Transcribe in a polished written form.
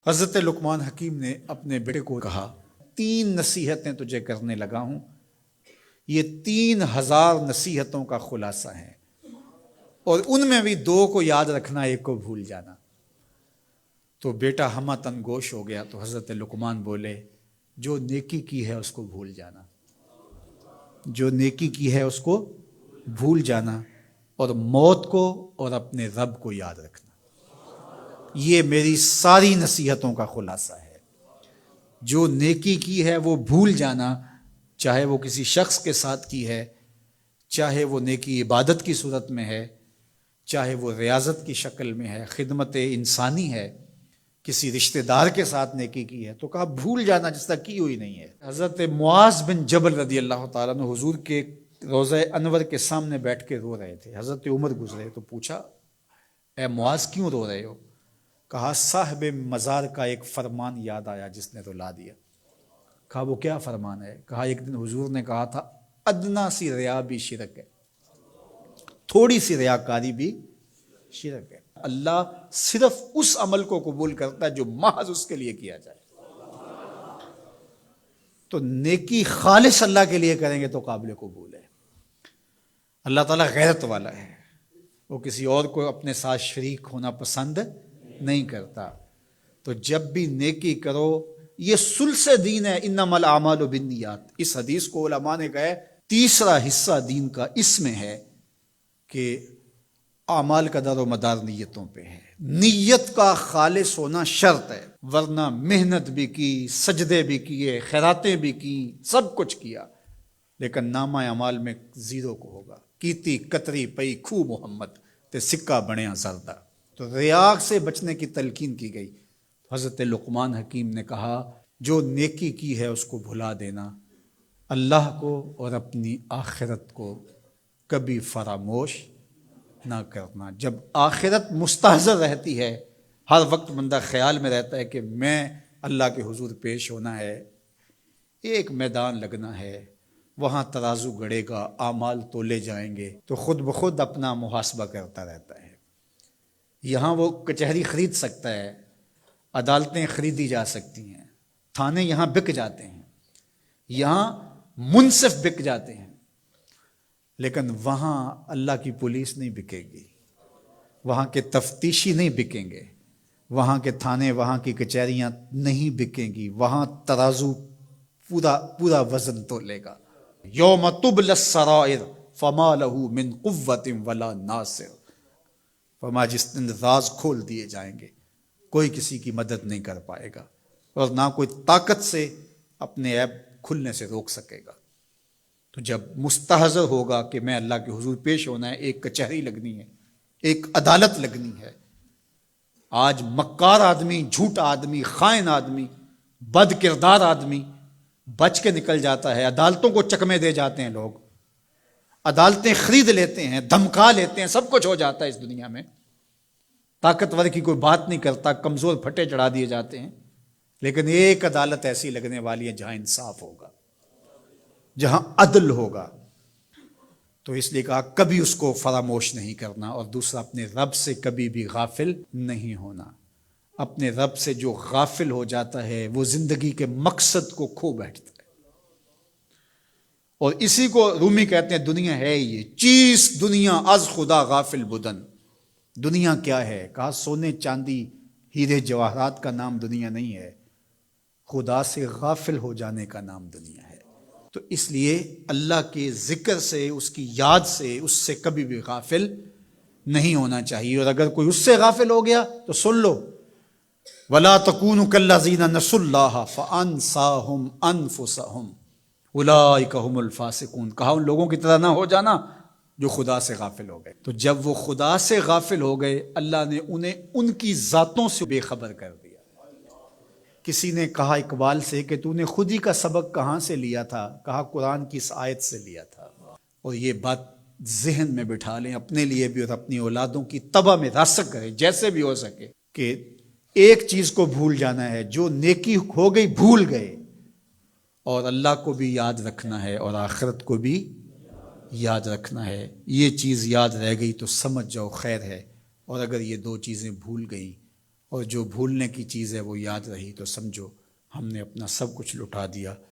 حضرت لقمان حکیم نے اپنے بیٹے کو کہا 3 نصیحتیں تجھے کرنے لگا ہوں، یہ 3000 نصیحتوں کا خلاصہ ہے، اور ان میں بھی 2 کو یاد رکھنا، 1 کو بھول جانا۔ تو بیٹا ہمہ تنگوش ہو گیا، تو حضرت لقمان بولے جو نیکی کی ہے اس کو بھول جانا، جو نیکی کی ہے اس کو بھول جانا، اور موت کو اور اپنے رب کو یاد رکھنا۔ یہ میری ساری نصیحتوں کا خلاصہ ہے۔ جو نیکی کی ہے وہ بھول جانا، چاہے وہ کسی شخص کے ساتھ کی ہے، چاہے وہ نیکی عبادت کی صورت میں ہے، چاہے وہ ریاضت کی شکل میں ہے، خدمت انسانی ہے، کسی رشتہ دار کے ساتھ نیکی کی ہے، تو کہا بھول جانا جس طرح کی ہوئی نہیں ہے۔ حضرت معاذ بن جبل رضی اللہ تعالیٰ عنہ حضور کے روضہ انور کے سامنے بیٹھ کے رو رہے تھے۔ حضرت عمر گزرے تو پوچھا اے معاذ کیوں رو رہے ہو؟ کہا صاحب مزار کا ایک فرمان یاد آیا جس نے رلا دیا۔ کہا وہ کیا فرمان ہے؟ کہا ایک دن حضور نے کہا تھا ادنا سی ریا بھی شرک ہے، تھوڑی سی ریاکاری بھی شرک ہے۔ اللہ صرف اس عمل کو قبول کرتا ہے جو محض اس کے لیے کیا جائے۔ تو نیکی خالص اللہ کے لیے کریں گے تو قابل قبول ہے۔ اللہ تعالیٰ غیرت والا ہے، وہ کسی اور کو اپنے ساتھ شریک ہونا پسند نہیں کرتا۔ تو جب بھی نیکی کرو، یہ سلس دین ہے، انما الاعمال بالنیات۔ اس حدیث کو علماء نے کہا ہے تیسرا حصہ دین کا اس میں ہے کہ اعمال کا دار و مدار نیتوں پہ ہے۔ نیت کا خالص ہونا شرط ہے، ورنہ محنت بھی کی، سجدے بھی کیے، خیراتیں بھی کی، سب کچھ کیا، لیکن نامہ اعمال میں 0 کو ہوگا۔ کیتی کتری پئی کھو محمد تے سکہ بنیا زردہ۔ تو ریاء سے بچنے کی تلقین کی گئی۔ حضرت لقمان حکیم نے کہا جو نیکی کی ہے اس کو بھلا دینا، اللہ کو اور اپنی آخرت کو کبھی فراموش نہ کرنا۔ جب آخرت مستحضر رہتی ہے، ہر وقت بندہ خیال میں رہتا ہے کہ میں اللہ کے حضور پیش ہونا ہے، ایک میدان لگنا ہے، وہاں ترازو گڑے گا، اعمال تولے جائیں گے، تو خود بخود اپنا محاسبہ کرتا رہتا ہے۔ یہاں وہ کچہری خرید سکتا ہے، عدالتیں خریدی جا سکتی ہیں، تھانے یہاں بک جاتے ہیں، یہاں منصف بک جاتے ہیں، لیکن وہاں اللہ کی پولیس نہیں بکے گی، وہاں کے تفتیشی نہیں بکیں گے، وہاں کے تھانے، وہاں کی کچہریاں نہیں بکیں گی، وہاں ترازو پورا وزن تولے گا۔ یوم تبلی السرائر فما لہ من قوت ولا ناصر۔ فرمایا جس دن راز کھول دیے جائیں گے، کوئی کسی کی مدد نہیں کر پائے گا، اور نہ کوئی طاقت سے اپنے عیب کھلنے سے روک سکے گا۔ تو جب مستحضر ہوگا کہ میں اللہ کے حضور پیش ہونا ہے، ایک کچہری لگنی ہے، ایک عدالت لگنی ہے۔ آج مکار آدمی، جھوٹا آدمی، خائن آدمی، بد کردار آدمی بچ کے نکل جاتا ہے، عدالتوں کو چکمے دے جاتے ہیں، لوگ عدالتیں خرید لیتے ہیں، دھمکا لیتے ہیں، سب کچھ ہو جاتا ہے اس دنیا میں۔ طاقتور کی کوئی بات نہیں کرتا، کمزور پھٹے چڑھا دیے جاتے ہیں، لیکن ایک عدالت ایسی لگنے والی ہے جہاں انصاف ہوگا، جہاں عدل ہوگا۔ تو اس لیے کہا کبھی اس کو فراموش نہیں کرنا، اور دوسرا اپنے رب سے کبھی بھی غافل نہیں ہونا۔ اپنے رب سے جو غافل ہو جاتا ہے وہ زندگی کے مقصد کو کھو بیٹھتا ہے۔ اور اسی کو رومی کہتے ہیں دنیا ہے یہ چیز، دنیا از خدا غافل بدن۔ دنیا کیا ہے؟ کہا سونے چاندی ہیرے جواہرات کا نام دنیا نہیں ہے، خدا سے غافل ہو جانے کا نام دنیا ہے۔ تو اس لیے اللہ کے ذکر سے، اس کی یاد سے، اس سے کبھی بھی غافل نہیں ہونا چاہیے۔ اور اگر کوئی اس سے غافل ہو گیا تو سن لو وَلَا تَكُونُوا كَالَّذِينَ نَسُوا اللَّهَ فَأَنسَاهُمْ أَنفُسَهُمْ اولئک هم الفاسقون۔ کہا ان لوگوں کی طرح نہ ہو جانا جو خدا سے غافل ہو گئے۔ تو جب وہ خدا سے غافل ہو گئے، اللہ نے انہیں ان کی ذاتوں سے بے خبر کر دیا۔ کسی نے کہا اقبال سے کہ تو نے خود ہی کا سبق کہاں سے لیا تھا؟ کہا قرآن کی اس آیت سے لیا تھا۔ اور یہ بات ذہن میں بٹھا لیں اپنے لیے بھی اور اپنی اولادوں کی طبع میں راسخ کریں جیسے بھی ہو سکے، کہ ایک چیز کو بھول جانا ہے، جو نیکی ہو گئی بھول گئے، اور اللہ کو بھی یاد رکھنا ہے اور آخرت کو بھی یاد رکھنا ہے۔ یہ چیز یاد رہ گئی تو سمجھ جاؤ خیر ہے، اور اگر یہ 2 چیزیں بھول گئیں اور جو بھولنے کی چیز ہے وہ یاد رہی تو سمجھو ہم نے اپنا سب کچھ لٹا دیا